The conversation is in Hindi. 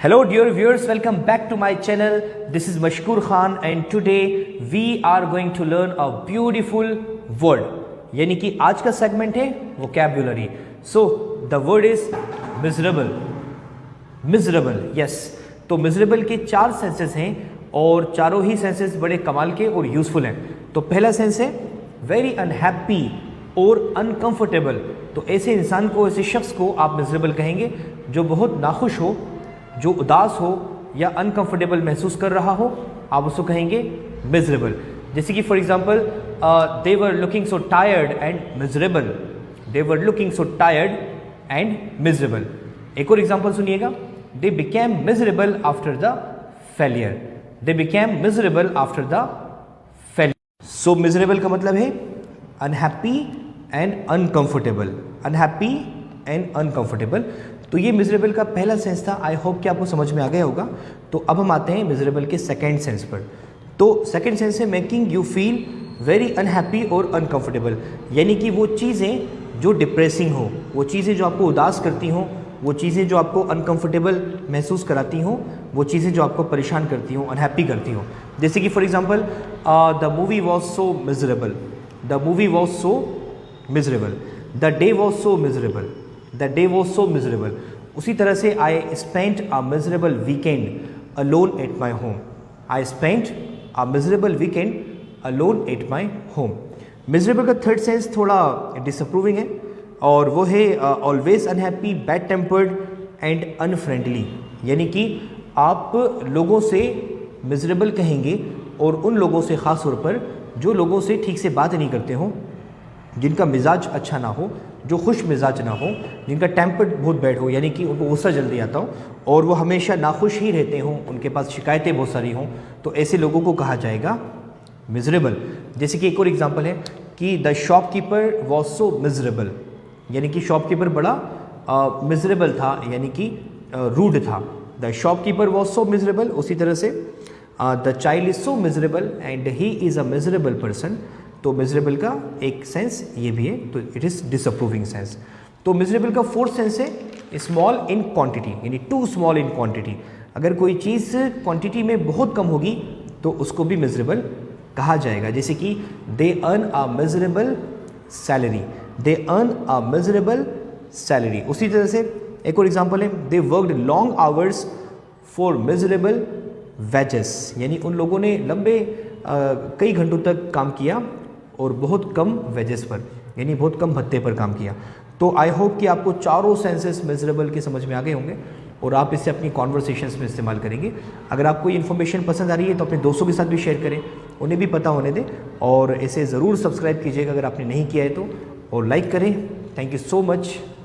Hello dear viewers, welcome back to my channel. This is Mashkoor Khan and today we are going to learn a beautiful word. यानी कि आज का सेगमेंट है vocabulary. So the word is miserable. Miserable, yes. तो miserable के चार सेंसेस हैं और चारों ही सेंसेस बड़े कमाल के और यूजफुल हैं. तो पहला सेंस है वेरी अनहैप्पी और अनकंफर्टेबल. तो ऐसे इंसान को, ऐसे शख्स को आप मिजरेबल कहेंगे जो बहुत नाखुश हो, जो उदास हो या अनकंफर्टेबल महसूस कर रहा हो, आप उसको कहेंगे मिजरेबल. जैसे कि for example they were looking so tired and miserable. They were looking so tired and miserable. एक और एग्जांपल सुनिएगा. They became miserable after the failure. They became miserable after the failure. So miserable का मतलब है unhappy and uncomfortable. Unhappy and uncomfortable. तो ये मिजरेबल का पहला सेंस था. आई होप कि आपको समझ में आ गया होगा. तो अब हम आते हैं मिजरेबल के सेकंड सेंस पर. तो सेकंड सेंस है making you feel very unhappy और अनकंफर्टेबल. यानी कि वो चीज़ें जो डिप्रेसिंग हो, वो चीज़ें जो आपको उदास करती हों, वो चीज़ें जो आपको अनकंफर्टेबल महसूस कराती हों, वो चीज़ें जो आपको परेशान करती हों, अनहैप्पी करती हों. जैसे कि for example the movie was so miserable. The movie was so miserable. The day was so miserable. The day was so miserable. उसी तरह से I spent a miserable weekend alone at my home. I spent a miserable weekend alone at my home. Miserable का थर्ड सेंस थोड़ा डिसअप्रूविंग है और वो है always unhappy, bad tempered and unfriendly. यानी कि आप लोगों से मिजरेबल कहेंगे और उन लोगों से ख़ास तौर पर जो लोगों से ठीक से बात नहीं करते हों, जिनका मिजाज अच्छा ना हो, जो खुश मिजाज ना हो, जिनका टेम्पर बहुत बैड हो, यानी कि उनको गुस्सा जल्दी आता हो और वो हमेशा नाखुश ही रहते हों, उनके पास शिकायतें बहुत सारी हों, तो ऐसे लोगों को कहा जाएगा मिजरेबल. जैसे कि एक और एग्जांपल है कि the shopkeeper was so miserable. यानी कि शॉपकीपर बड़ा मिजरेबल था, यानी कि रूड था. The shopkeeper was so miserable. उसी तरह से the child is so miserable and he is a miserable person. तो मिजरेबल का एक सेंस ये भी है, तो इट इज़ डिसअप्रूविंग सेंस. तो मिजरेबल का फोर्थ सेंस है स्मॉल इन क्वांटिटी, यानी टू स्मॉल इन क्वांटिटी. अगर कोई चीज़ क्वांटिटी में बहुत कम होगी तो उसको भी मिजरेबल कहा जाएगा. जैसे कि they earn a miserable salary. They earn a miserable salary. उसी तरह से एक और एग्जांपल है they worked long hours for miserable wages. यानी उन लोगों ने लंबे कई घंटों तक काम किया और बहुत कम वेजेस पर, यानी बहुत कम भत्ते पर काम किया. तो आई होप कि आपको चारों सेंसेस मिजरेबल के समझ में आ गए होंगे और आप इसे अपनी कॉन्वर्सेशंस में इस्तेमाल करेंगे. अगर आपको ये इन्फॉर्मेशन पसंद आ रही है तो अपने दोस्तों के साथ भी शेयर करें, उन्हें भी पता होने दें. और इसे ज़रूर सब्सक्राइब कीजिएगा अगर आपने नहीं किया है तो, और लाइक करें. Thank you so much.